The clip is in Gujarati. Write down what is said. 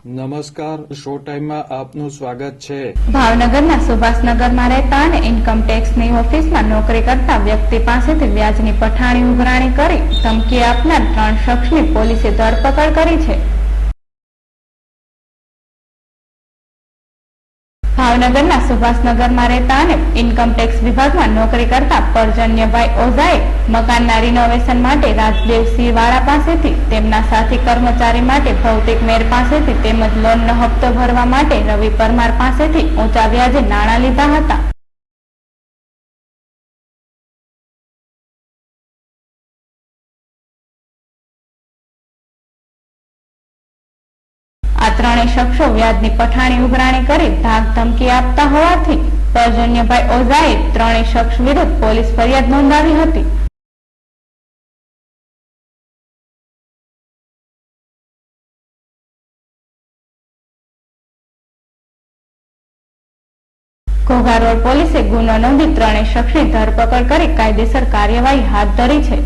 નમસ્કાર, શો ટાઈમમાં આપનું સ્વાગત છે। ભાવનગરના સુભાષનગરમાં રહેતા અને ઇન્કમ ટેક્સની ઓફિસમાં નોકરી કરતા વ્યક્તિ પાસેથી વ્યાજની પઠાણી ઉઘરાણી કરી ધમકી આપનાર 3 શખ્સની પોલીસે ધરપકડ કરી છે। ભાવનગરના સુભાષનગરમાં રહેતા અને ઇન્કમ ટેક્સ વિભાગમાં નોકરી કરતા પરજન્યભાઈ ઓઝાએ મકાનના રિનોવેશન માટે રાજદેવસિંહ વાળા પાસેથી, તેમના સાથી કર્મચારી માટે ભૌતિક મેર પાસેથી તેમજ લોનનો હપ્તો ભરવા માટે રવિ પરમાર પાસેથી ઊંચા વ્યાજે નાણાં લીધા હતા। આ 3 શખ્સો વ્યાજની પઠાણી ઉઘરાણી કરી ધાક ધમકી આપતા હોવાથી પરજન્યભાઈ ઓઝાએ 3 શખ્સ વિરુદ્ધ પોલીસ ફરિયાદ નોંધાવી હતી। ઘોઘા રોડ પોલીસે ગુનો નોંધી 3 શખ્સની ધરપકડ કરી કાયદેસર કાર્યવાહી હાથ ધરી છે।